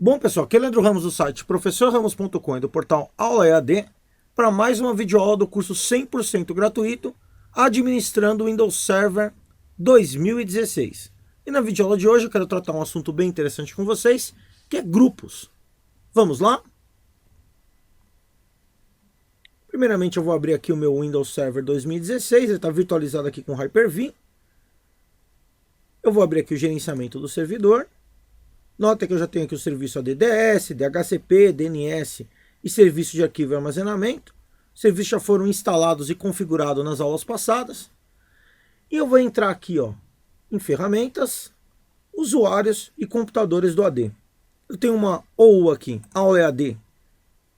Bom, pessoal, aqui é Leandro Ramos do site professorramos.com e do portal Aula EAD para mais uma videoaula do curso 100% gratuito Administrando Windows Server 2016. E na videoaula de hoje eu quero tratar um assunto bem interessante com vocês, que é grupos. Vamos lá? Primeiramente eu vou abrir aqui o meu Windows Server 2016, ele está virtualizado aqui com Hyper-V. Eu vou abrir aqui o gerenciamento do servidor. Nota que eu já tenho aqui o serviço ADDS, DHCP, DNS e serviço de arquivo e armazenamento. Os serviços já foram instalados e configurados nas aulas passadas. E eu vou entrar aqui em ferramentas, usuários e computadores do AD. Eu tenho uma OU aqui, Aula EAD,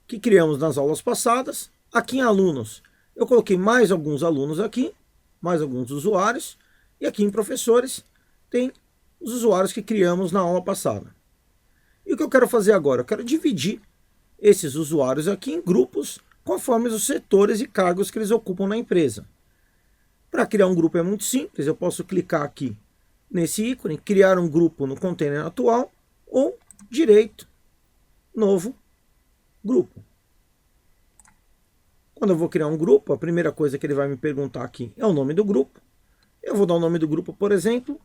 que criamos nas aulas passadas. Aqui em alunos, eu coloquei mais alguns alunos aqui, mais alguns usuários. E aqui em professores, tem os usuários que criamos na aula passada. E o que eu quero fazer agora? Eu quero dividir esses usuários aqui em grupos, conforme os setores e cargos que eles ocupam na empresa. Para criar um grupo é muito simples, eu posso clicar aqui nesse ícone, criar um grupo no container atual, ou direito, novo, grupo. Quando eu vou criar um grupo, a primeira coisa que ele vai me perguntar aqui é o nome do grupo. Eu vou dar o nome do grupo, por exemplo,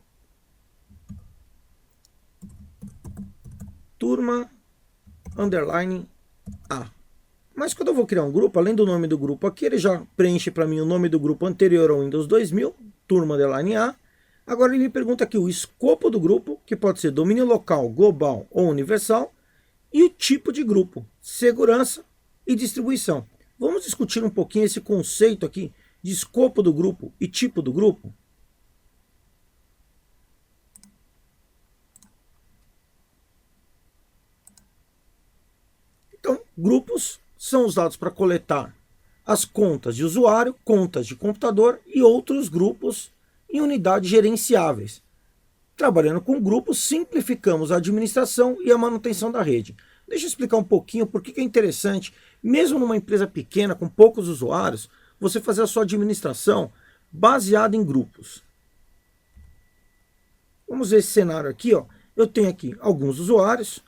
turma underline A. Mas quando eu vou criar um grupo, além do nome do grupo aqui, ele já preenche para mim o nome do grupo anterior ao Windows 2000, turma underline A. Agora ele me pergunta aqui o escopo do grupo, que pode ser domínio local, global ou universal, e o tipo de grupo, segurança e distribuição. Vamos discutir um pouquinho esse conceito aqui de escopo do grupo e tipo do grupo? Então, grupos são usados para coletar as contas de usuário, contas de computador e outros grupos em unidades gerenciáveis. Trabalhando com grupos, simplificamos a administração e a manutenção da rede. Deixa eu explicar um pouquinho por que é interessante, mesmo numa empresa pequena com poucos usuários, você fazer a sua administração baseada em grupos. Vamos ver esse cenário aqui. Eu tenho aqui alguns usuários,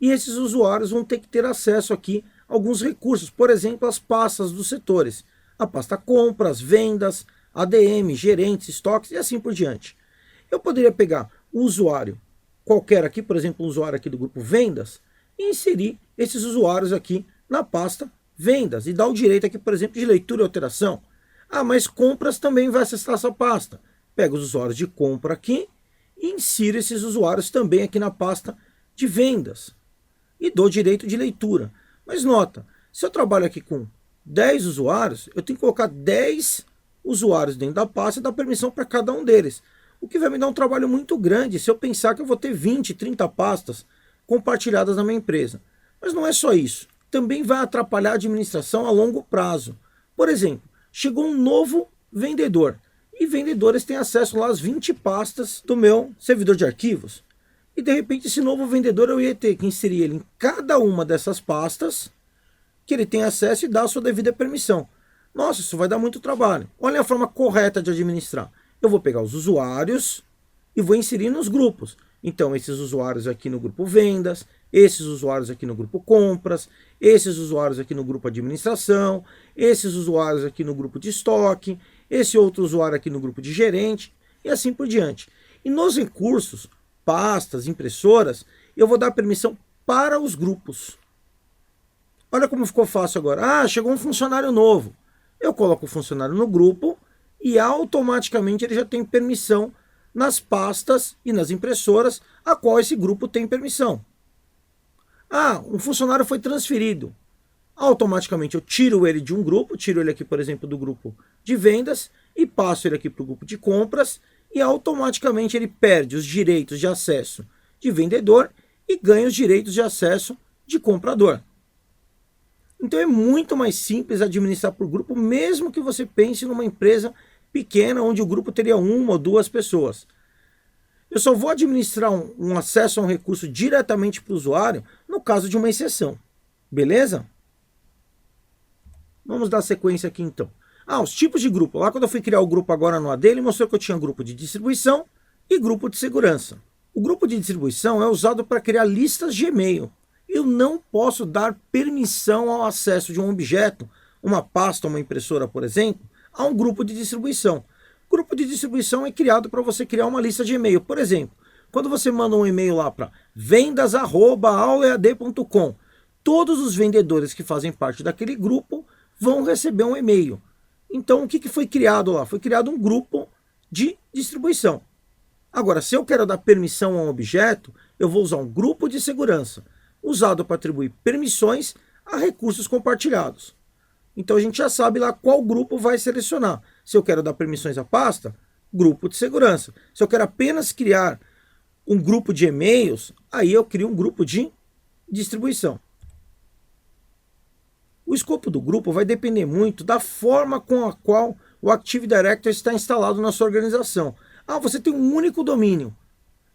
e esses usuários vão ter que ter acesso aqui a alguns recursos, por exemplo, as pastas dos setores. A pasta compras, vendas, ADM, gerentes, estoques e assim por diante. Eu poderia pegar um usuário qualquer aqui, por exemplo, um usuário aqui do grupo vendas, e inserir esses usuários aqui na pasta vendas e dar o direito aqui, por exemplo, de leitura e alteração. Ah, mas compras também vai acessar essa pasta. Pega os usuários de compra aqui e insira esses usuários também aqui na pasta de vendas. E dou direito de leitura. Mas nota, se eu trabalho aqui com 10 usuários, eu tenho que colocar 10 usuários dentro da pasta e dar permissão para cada um deles. O que vai me dar um trabalho muito grande se eu pensar que eu vou ter 20, 30 pastas compartilhadas na minha empresa. Mas não é só isso. Também vai atrapalhar a administração a longo prazo. Por exemplo, chegou um novo vendedor. E vendedores têm acesso lá às 20 pastas do meu servidor de arquivos. E de repente esse novo vendedor eu ia ter que inserir ele em cada uma dessas pastas que ele tem acesso e dar a sua devida permissão. Nossa, isso vai dar muito trabalho. Olha a forma correta de administrar. Eu vou pegar os usuários e vou inserir nos grupos. Então esses usuários aqui no grupo vendas, esses usuários aqui no grupo compras, esses usuários aqui no grupo administração, esses usuários aqui no grupo de estoque, esse outro usuário aqui no grupo de gerente e assim por diante. E nos recursos, pastas, impressoras, eu vou dar permissão para os grupos. Olha como ficou fácil agora. Ah, chegou um funcionário novo. Eu coloco o funcionário no grupo e automaticamente ele já tem permissão nas pastas e nas impressoras a qual esse grupo tem permissão. Ah, um funcionário foi transferido. Automaticamente eu tiro ele de um grupo, tiro ele aqui, por exemplo, do grupo de vendas e passo ele aqui para o grupo de compras e automaticamente ele perde os direitos de acesso de vendedor e ganha os direitos de acesso de comprador. Então é muito mais simples administrar por grupo, mesmo que você pense numa empresa pequena, onde o grupo teria uma ou duas pessoas. Eu só vou administrar um acesso a um recurso diretamente para o usuário no caso de uma exceção. Beleza? Vamos dar sequência aqui então. Os tipos de grupo. Lá quando eu fui criar o grupo agora no AD, ele mostrou que eu tinha grupo de distribuição e grupo de segurança. O grupo de distribuição é usado para criar listas de e-mail. Eu não posso dar permissão ao acesso de um objeto, uma pasta, uma impressora, por exemplo, a um grupo de distribuição. O grupo de distribuição é criado para você criar uma lista de e-mail. Por exemplo, quando você manda um e-mail lá para vendas@aulead.com, todos os vendedores que fazem parte daquele grupo vão receber um e-mail. Então, o que foi criado lá? Foi criado um grupo de distribuição. Agora, se eu quero dar permissão a um objeto, eu vou usar um grupo de segurança, usado para atribuir permissões a recursos compartilhados. Então a gente já sabe lá qual grupo vai selecionar. Se eu quero dar permissões à pasta, grupo de segurança. Se eu quero apenas criar um grupo de e-mails, aí eu crio um grupo de distribuição. O escopo do grupo vai depender muito da forma com a qual o Active Directory está instalado na sua organização. Você tem um único domínio,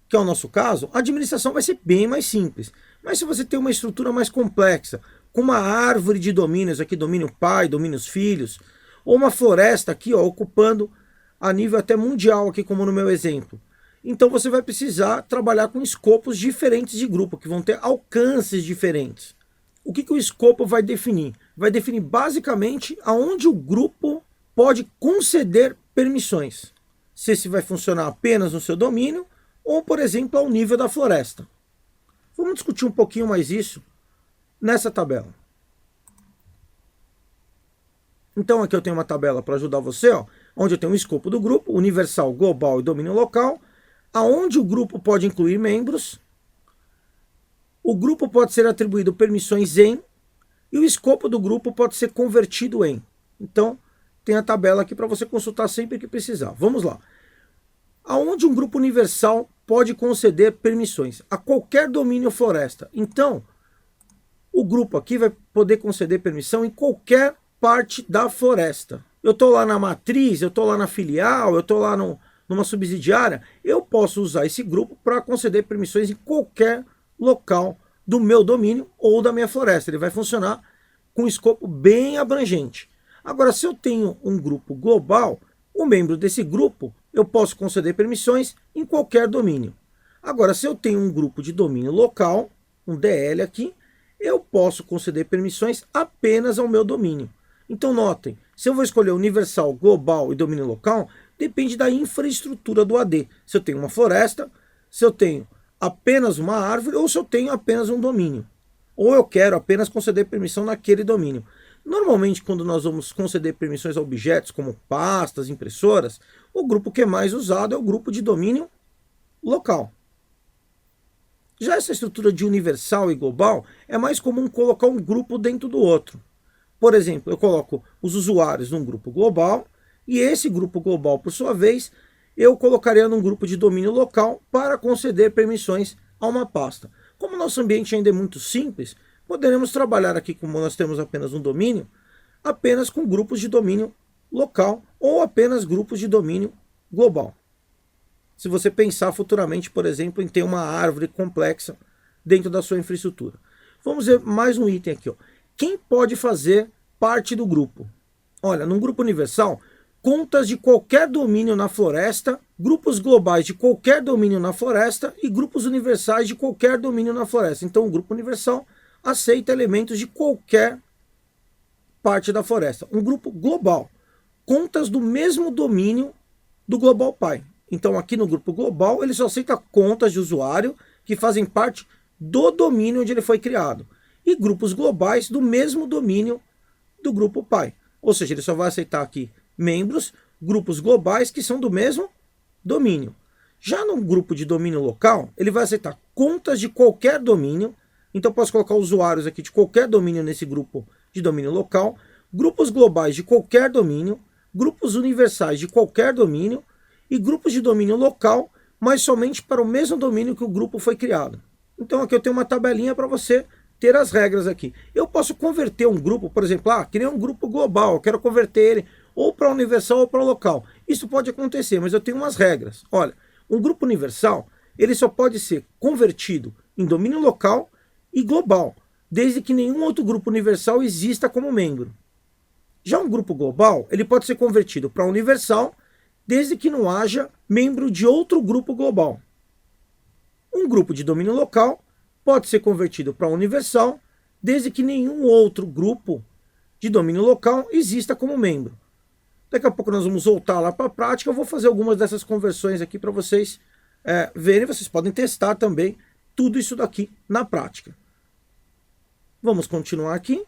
que é o nosso caso, a administração vai ser bem mais simples. Mas se você tem uma estrutura mais complexa, com uma árvore de domínios, aqui domínio pai, domínios filhos, ou uma floresta aqui, ocupando a nível até mundial, aqui como no meu exemplo. Então você vai precisar trabalhar com escopos diferentes de grupo, que vão ter alcances diferentes. O que o escopo vai definir? Vai definir basicamente aonde o grupo pode conceder permissões. Se esse vai funcionar apenas no seu domínio, ou, por exemplo, ao nível da floresta. Vamos discutir um pouquinho mais isso nessa tabela. Então aqui eu tenho uma tabela para ajudar você, onde eu tenho um escopo do grupo, universal, global e domínio local, aonde o grupo pode incluir membros, o grupo pode ser atribuído permissões em, e o escopo do grupo pode ser convertido em. Então tem a tabela aqui para você consultar sempre que precisar. Vamos lá. Aonde um grupo universal pode conceder permissões? A qualquer domínio floresta. Então, o grupo aqui vai poder conceder permissão em qualquer parte da floresta. Eu estou lá na matriz, eu estou lá na filial, eu estou lá numa subsidiária, eu posso usar esse grupo para conceder permissões em qualquer local do meu domínio ou da minha floresta. Ele vai funcionar com um escopo bem abrangente. Agora, se eu tenho um grupo global, o membro desse grupo, eu posso conceder permissões em qualquer domínio. Agora, se eu tenho um grupo de domínio local, um DL aqui, eu posso conceder permissões apenas ao meu domínio. Então notem, se eu vou escolher universal, global e domínio local, depende da infraestrutura do AD. Se eu tenho uma floresta, se eu tenho apenas uma árvore ou se eu tenho apenas um domínio. Ou eu quero apenas conceder permissão naquele domínio. Normalmente, quando nós vamos conceder permissões a objetos como pastas, impressoras, o grupo que é mais usado é o grupo de domínio local. Já essa estrutura de universal e global é mais comum colocar um grupo dentro do outro. Por exemplo, eu coloco os usuários num grupo global e esse grupo global, por sua vez, eu colocaria num grupo de domínio local para conceder permissões a uma pasta. Como o nosso ambiente ainda é muito simples, poderemos trabalhar aqui, como nós temos apenas um domínio, apenas com grupos de domínio local ou apenas grupos de domínio global. Se você pensar futuramente, por exemplo, em ter uma árvore complexa dentro da sua infraestrutura. Vamos ver mais um item aqui. Quem pode fazer parte do grupo? Olha, num grupo universal, contas de qualquer domínio na floresta, grupos globais de qualquer domínio na floresta e grupos universais de qualquer domínio na floresta. Então, o grupo universal aceita elementos de qualquer parte da floresta. Um grupo global, contas do mesmo domínio do Global Pi. Então, aqui no grupo global, ele só aceita contas de usuário que fazem parte do domínio onde ele foi criado. E grupos globais do mesmo domínio do grupo Pi. Ou seja, ele só vai aceitar aqui membros, grupos globais que são do mesmo domínio. Já no grupo de domínio local, ele vai aceitar contas de qualquer domínio. Então, posso colocar usuários aqui de qualquer domínio nesse grupo de domínio local, grupos globais de qualquer domínio, grupos universais de qualquer domínio e grupos de domínio local, mas somente para o mesmo domínio que o grupo foi criado. Então, aqui eu tenho uma tabelinha para você ter as regras aqui. Eu posso converter um grupo, por exemplo, criei um grupo global, eu quero converter ele ou para universal ou para local. Isso pode acontecer, mas eu tenho umas regras. Olha, um grupo universal, ele só pode ser convertido em domínio local e global, desde que nenhum outro grupo universal exista como membro. Já um grupo global, ele pode ser convertido para universal, desde que não haja membro de outro grupo global. Um grupo de domínio local pode ser convertido para universal desde que nenhum outro grupo de domínio local exista como membro. Daqui a pouco nós vamos voltar lá para a prática. Eu vou fazer algumas dessas conversões aqui para vocês verem. Vocês podem testar também tudo isso daqui na prática. Vamos continuar aqui.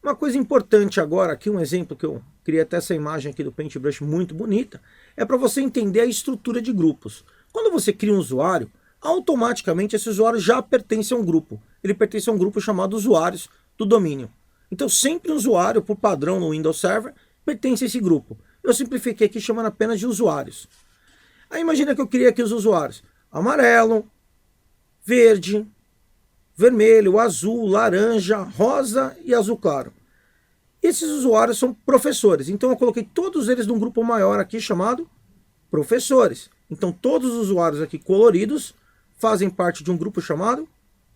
Uma coisa importante agora, aqui um exemplo que eu criei até essa imagem aqui do Paintbrush muito bonita, é para você entender a estrutura de grupos. Quando você cria um usuário, automaticamente esse usuário já pertence a um grupo. Ele pertence a um grupo chamado usuários do domínio. Então sempre um usuário, por padrão no Windows Server, pertence a esse grupo. Eu simplifiquei aqui chamando apenas de usuários. Aí imagina que eu criei aqui os usuários: amarelo, verde, vermelho, azul, laranja, rosa e azul claro. Esses usuários são professores, então eu coloquei todos eles num grupo maior aqui chamado professores. Então todos os usuários aqui coloridos fazem parte de um grupo chamado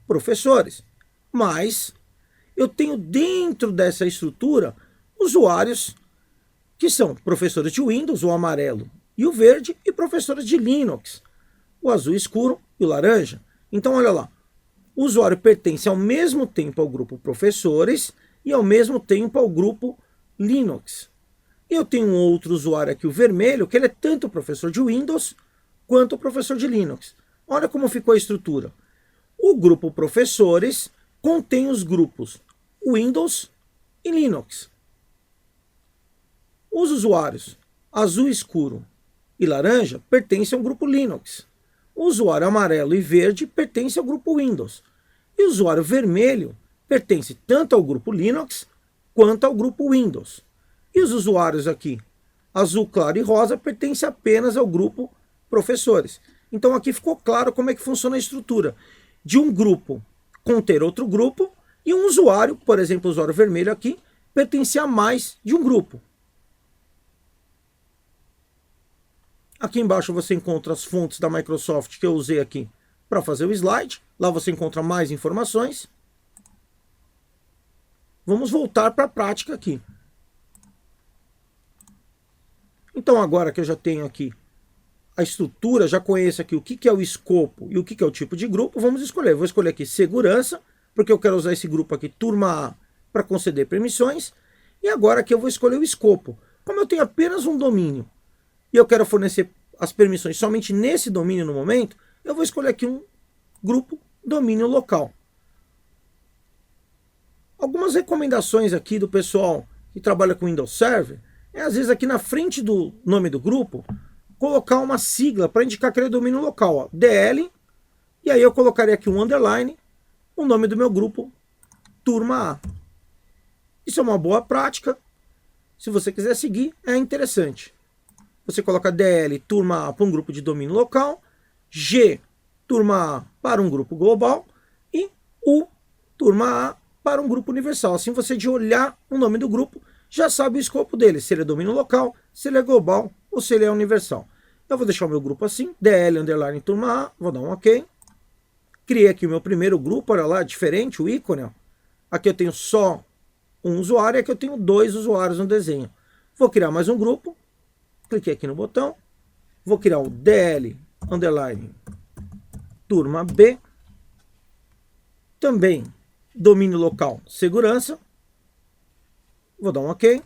professores. Mas eu tenho dentro dessa estrutura usuários que são professores de Windows, o amarelo e o verde, e professores de Linux, o azul escuro e o laranja. Então olha lá, o usuário pertence ao mesmo tempo ao grupo professores e ao mesmo tempo ao grupo Linux. E eu tenho um outro usuário aqui, o vermelho, que ele é tanto professor de Windows quanto professor de Linux. Olha como ficou a estrutura. O grupo professores contém os grupos Windows e Linux. Os usuários azul escuro e laranja pertencem ao grupo Linux. O usuário amarelo e verde pertence ao grupo Windows. E o usuário vermelho pertence tanto ao grupo Linux quanto ao grupo Windows. E os usuários aqui, azul claro e rosa, pertencem apenas ao grupo professores. Então aqui ficou claro como é que funciona a estrutura de um grupo conter outro grupo e um usuário, por exemplo, o usuário vermelho aqui, pertence a mais de um grupo. Aqui embaixo você encontra as fontes da Microsoft que eu usei aqui para fazer o slide. Lá você encontra mais informações. Vamos voltar para a prática aqui. Então agora que eu já tenho aqui a estrutura, já conheço aqui o que é o escopo e o que é o tipo de grupo, vamos escolher. Vou escolher aqui segurança, porque eu quero usar esse grupo aqui, turma A, para conceder permissões. E agora aqui eu vou escolher o escopo. Como eu tenho apenas um domínio e eu quero fornecer as permissões somente nesse domínio no momento, eu vou escolher aqui um grupo domínio local. Algumas recomendações aqui do pessoal que trabalha com Windows Server é, às vezes, aqui na frente do nome do grupo, colocar uma sigla para indicar aquele domínio local, ó, DL, e aí eu colocaria aqui um underline, o nome do meu grupo, turma A. Isso é uma boa prática. Se você quiser seguir, é interessante. Você coloca DL, turma A, para um grupo de domínio local, G, turma A, para um grupo global, e U, turma A, para um grupo universal. Assim você, de olhar o nome do grupo, já sabe o escopo dele, se ele é domínio local, se ele é global ou se ele é universal. Eu vou deixar o meu grupo assim, DL, underline, turma A, vou dar um OK. Criei aqui o meu primeiro grupo, olha lá, diferente o ícone, ó. Aqui eu tenho só um usuário e aqui eu tenho 2 usuários no desenho. Vou criar mais um grupo, cliquei aqui no botão, vou criar o DL, underline, turma B, também domínio local, segurança, vou dar um OK.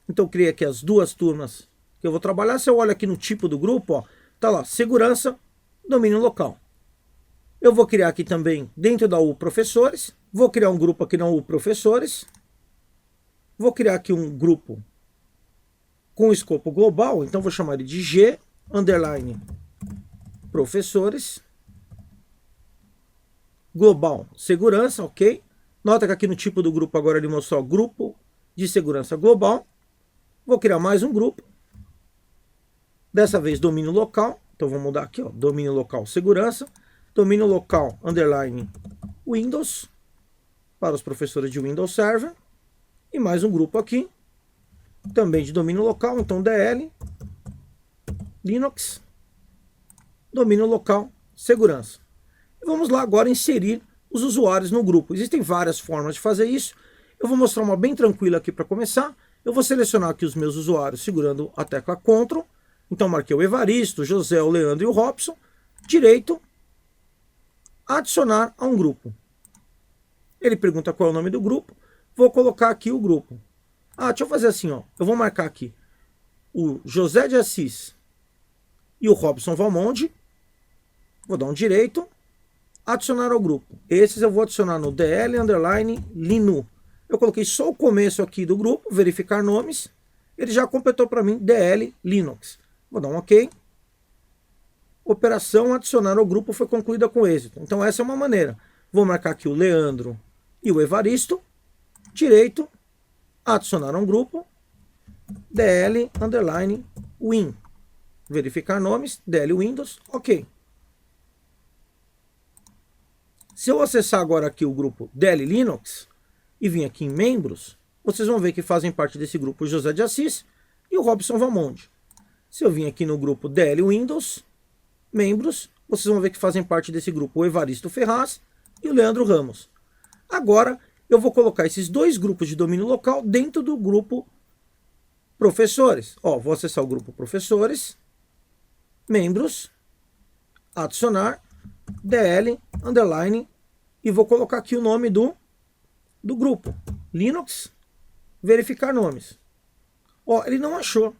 Então criei aqui as 2 turmas que eu vou trabalhar. Se eu olho aqui no tipo do grupo, ó, tá lá, segurança, domínio local. Eu vou criar aqui também, dentro da U, professores. Vou criar um grupo aqui na U, professores. Vou criar aqui um grupo com escopo global, então vou chamar ele de G, underline, professores. Global, segurança, OK. Nota que aqui no tipo do grupo agora ele mostrou grupo de segurança global. Vou criar mais um grupo. Dessa vez domínio local. Então vou mudar aqui, ó, domínio local segurança. Domínio local underline Windows. Para os professores de Windows Server. E mais um grupo aqui. Também de domínio local. Então DL. Linux. Domínio local segurança. E vamos lá agora inserir os usuários no grupo. Existem várias formas de fazer isso. Eu vou mostrar uma bem tranquila aqui para começar. Eu vou selecionar aqui os meus usuários segurando a tecla Ctrl. Então marquei o Evaristo, o José, o Leandro e o Robson. Direito, adicionar a um grupo. Ele pergunta qual é o nome do grupo. Vou colocar aqui o grupo. Deixa eu fazer assim, ó. Eu vou marcar aqui o José de Assis e o Robson Valmonde. Vou dar um direito, adicionar ao grupo. Esses eu vou adicionar no DL_Linu. Eu coloquei só o começo aqui do grupo, verificar nomes. Ele já completou para mim DL Linux. Vou dar um OK. Operação adicionar ao grupo foi concluída com êxito. Então essa é uma maneira. Vou marcar aqui o Leandro e o Evaristo. Direito, adicionar a um grupo. DL_Win. Verificar nomes, DL Windows, OK. Se eu acessar agora aqui o grupo DL Linux e vir aqui em membros, vocês vão ver que fazem parte desse grupo o José de Assis e o Robson Valmonde. Se eu vir aqui no grupo DL Windows, membros, vocês vão ver que fazem parte desse grupo o Evaristo Ferraz e o Leandro Ramos. Agora eu vou colocar esses dois grupos de domínio local dentro do grupo professores. Vou acessar o grupo professores, membros, adicionar, DL_, e vou colocar aqui o nome do grupo, Linux, verificar nomes. Ele não achou.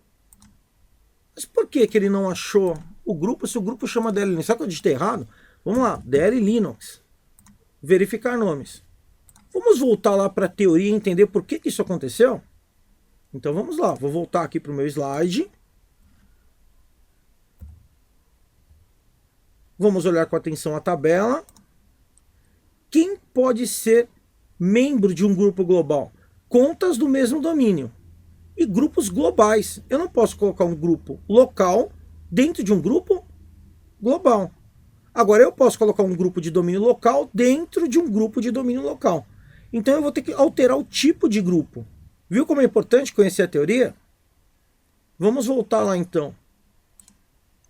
Mas por que ele não achou o grupo se o grupo chama DL Linux? Será que eu digitei errado? Vamos lá, DL Linux, verificar nomes. Vamos voltar lá para a teoria e entender por que isso aconteceu? Então vamos lá, vou voltar aqui para o meu slide. Vamos olhar com atenção a tabela. Quem pode ser membro de um grupo global? Contas do mesmo domínio e grupos globais. Eu não posso colocar um grupo local dentro de um grupo global. Agora eu posso colocar um grupo de domínio local dentro de um grupo de domínio local. Então eu vou ter que alterar o tipo de grupo. Viu como é importante conhecer a teoria? Vamos voltar lá então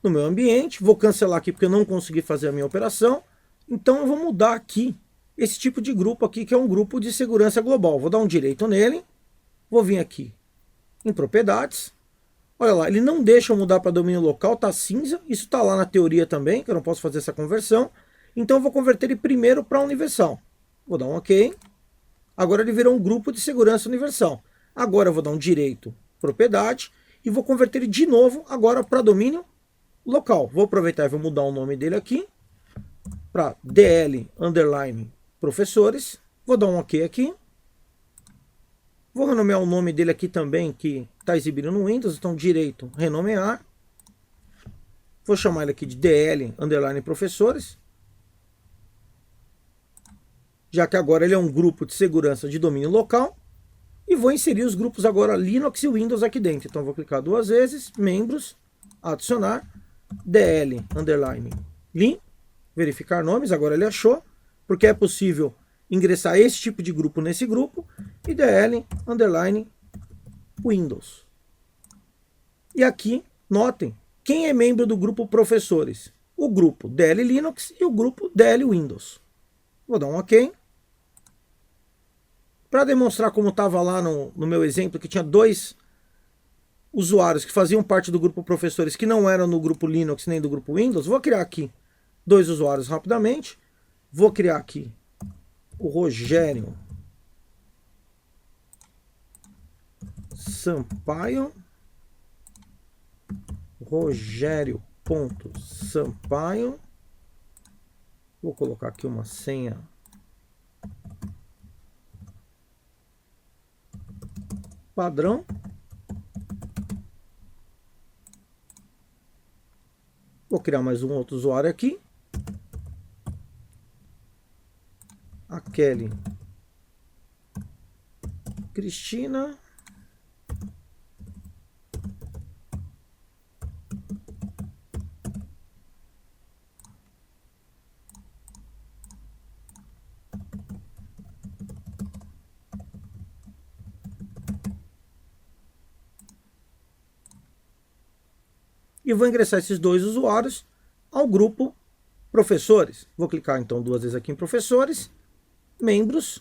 no meu ambiente. Vou cancelar aqui porque eu não consegui fazer a minha operação. Então eu vou mudar aqui esse tipo de grupo aqui, que é um grupo de segurança global. Vou dar um direito nele. Vou vir aqui em propriedades. Olha lá, ele não deixa eu mudar para domínio local, tá cinza. Isso está lá na teoria também, que eu não posso fazer essa conversão. Então eu vou converter ele primeiro para universal. Vou dar um OK. Agora ele virou um grupo de segurança universal. Agora eu vou dar um direito, propriedade, e vou converter ele de novo agora para domínio local. Vou aproveitar e vou mudar o nome dele aqui para DL_professores. Vou dar um OK aqui. Vou renomear o nome dele aqui também, que está exibido no Windows. Então, direito, renomear. Vou chamar ele aqui de DL_professores. Já que agora ele é um grupo de segurança de domínio local. E vou inserir os grupos agora Linux e Windows aqui dentro. Então, vou clicar duas vezes, membros, adicionar, DL_Lin, verificar nomes. Agora ele achou, porque é possível ingressar esse tipo de grupo nesse grupo, e DL_Windows. E aqui, notem, quem é membro do grupo professores? O grupo DL Linux e o grupo DL Windows. Vou dar um OK. Para demonstrar como estava lá no meu exemplo, que tinha dois usuários que faziam parte do grupo professores que não eram no grupo Linux nem do grupo Windows, vou criar aqui dois usuários rapidamente. Vou criar aqui o Rogério Sampaio. Rogério.sampaio. Vou colocar aqui uma senha padrão. Vou criar mais um outro usuário aqui. A Kelly Cristina. E vou ingressar esses dois usuários ao grupo professores. Vou clicar então duas vezes aqui em professores, membros,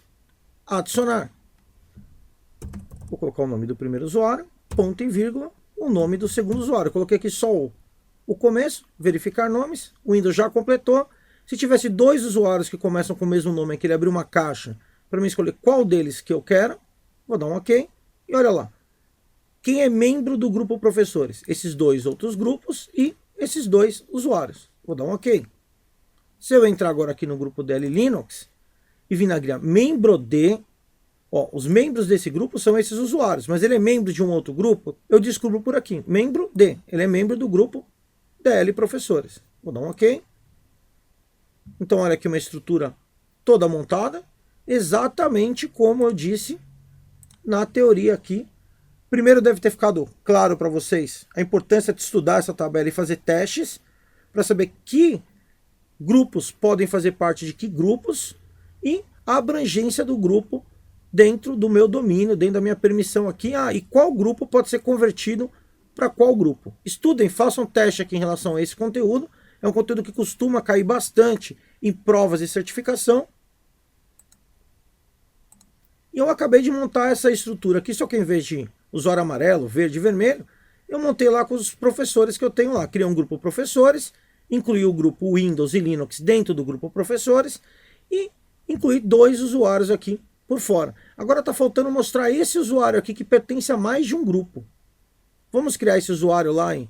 adicionar. Vou colocar o nome do primeiro usuário, ponto e vírgula, o nome do segundo usuário. Eu coloquei aqui só o começo, verificar nomes, o Windows já completou. Se tivesse dois usuários que começam com o mesmo nome, aqui ele abriu uma caixa para mim escolher qual deles que eu quero, vou dar um OK, e olha lá. Quem é membro do grupo professores? Esses dois outros grupos e esses dois usuários. Vou dar um OK. Se eu entrar agora aqui no grupo DL Linux e vir na guia membro de, ó, os membros desse grupo são esses usuários, mas ele é membro de um outro grupo, eu descubro por aqui, membro de, ele é membro do grupo DL Professores. Vou dar um OK. Então olha aqui uma estrutura toda montada, exatamente como eu disse na teoria aqui. Primeiro deve ter ficado claro para vocês a importância de estudar essa tabela e fazer testes para saber que grupos podem fazer parte de que grupos e a abrangência do grupo dentro do meu domínio, dentro da minha permissão aqui. E qual grupo pode ser convertido para qual grupo. Estudem, façam teste aqui em relação a esse conteúdo. É um conteúdo que costuma cair bastante em provas de certificação. E eu acabei de montar essa estrutura aqui, só que em vez de usuário amarelo, verde e vermelho, eu montei lá com os professores que eu tenho lá. Criei um grupo professores, incluí o grupo Windows e Linux dentro do grupo professores e incluí dois usuários aqui por fora. Agora está faltando mostrar esse usuário aqui que pertence a mais de um grupo. Vamos criar esse usuário lá e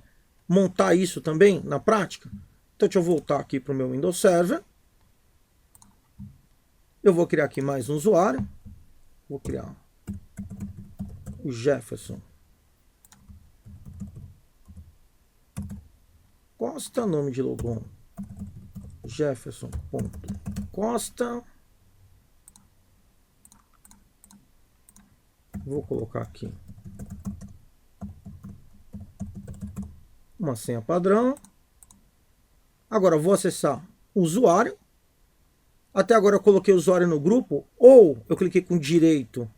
montar isso também na prática? Então deixa eu voltar aqui para o meu Windows Server. Eu vou criar aqui mais um usuário. Vou criar o Jefferson Costa, nome de logon Jefferson.Costa. Vou colocar aqui uma senha padrão. Agora vou acessar o usuário. Até agora eu coloquei o usuário no grupo, ou eu cliquei com direito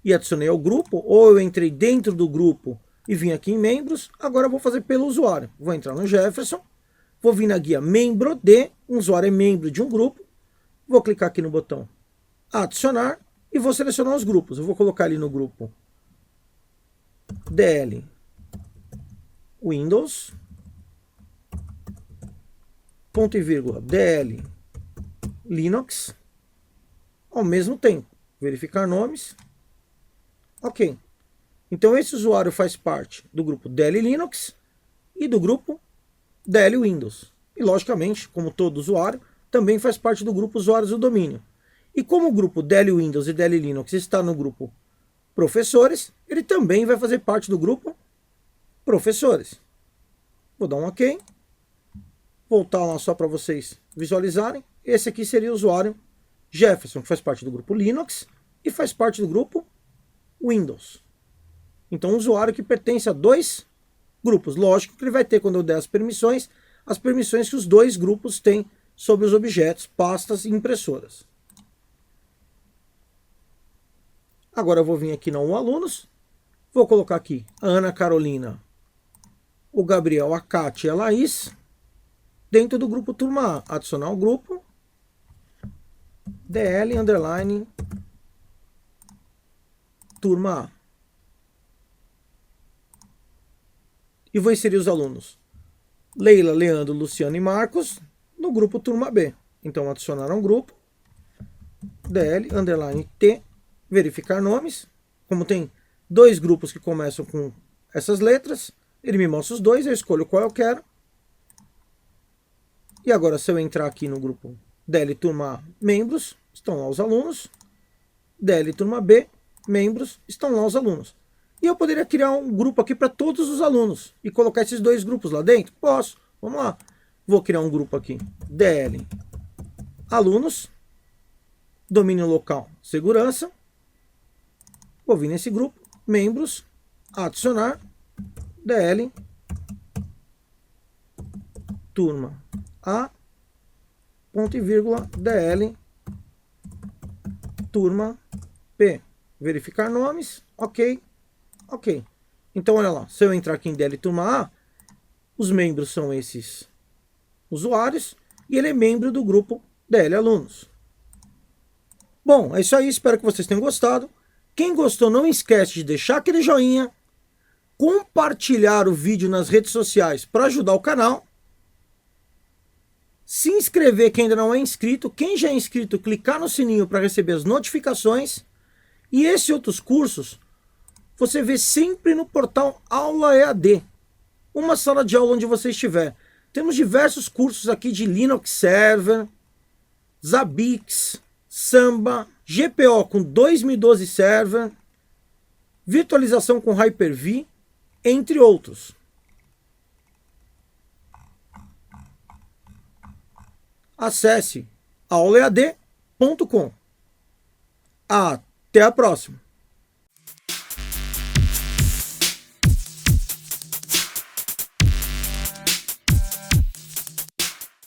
e adicionei ao grupo, ou eu entrei dentro do grupo e vim aqui em membros. Agora eu vou fazer pelo usuário. Vou entrar no Jefferson, vou vir na guia membro de, um usuário é membro de um grupo, vou clicar aqui no botão adicionar e vou selecionar os grupos. Eu vou colocar ali no grupo DL Windows, ponto e vírgula, DL Linux, ao mesmo tempo. Verificar nomes. Ok. Então esse usuário faz parte do grupo DL Linux e do grupo DL Windows. E logicamente, como todo usuário, também faz parte do grupo usuários do domínio. E como o grupo DL Windows e DL Linux está no grupo professores, ele também vai fazer parte do grupo professores. Vou dar um OK. Voltar lá só para vocês visualizarem. Esse aqui seria o usuário Jefferson, que faz parte do grupo Linux e faz parte do grupo Windows. Então, um usuário que pertence a dois grupos. Lógico que ele vai ter, quando eu der as permissões que os dois grupos têm sobre os objetos, pastas e impressoras. Agora eu vou vir aqui no alunos, vou colocar aqui a Ana Carolina, o Gabriel, a Kátia e a Laís, dentro do grupo turma A. Adicionar o grupo DL underline turma A. E vou inserir os alunos Leila, Leandro, Luciano e Marcos no grupo turma B. Então adicionar um grupo DL underline T, verificar nomes. Como tem dois grupos que começam com essas letras, ele me mostra os dois, eu escolho qual eu quero. E agora, se eu entrar aqui no grupo DL Turma A, membros, estão lá os alunos. DL Turma B, membros, estão lá os alunos. E eu poderia criar um grupo aqui para todos os alunos e colocar esses dois grupos lá dentro? Posso. Vamos lá. Vou criar um grupo aqui. DL Alunos, domínio local, segurança. Vou vir nesse grupo, membros, adicionar, DL Turma A, ponto e vírgula, DL Turma P. Verificar nomes, ok, ok. Então olha lá, se eu entrar aqui em DL Turma A, os membros são esses usuários e ele é membro do grupo DL Alunos. Bom, é isso aí, espero que vocês tenham gostado. Quem gostou, não esquece de deixar aquele joinha, compartilhar o vídeo nas redes sociais para ajudar o canal, se inscrever quem ainda não é inscrito, quem já é inscrito, clicar no sininho para receber as notificações, e esses outros cursos você vê sempre no portal Aula EAD, uma sala de aula onde você estiver. Temos diversos cursos aqui de Linux Server, Zabbix, Samba, GPO com 2012 Server, virtualização com Hyper-V, entre outros. Acesse aulaead.com. Até a próxima!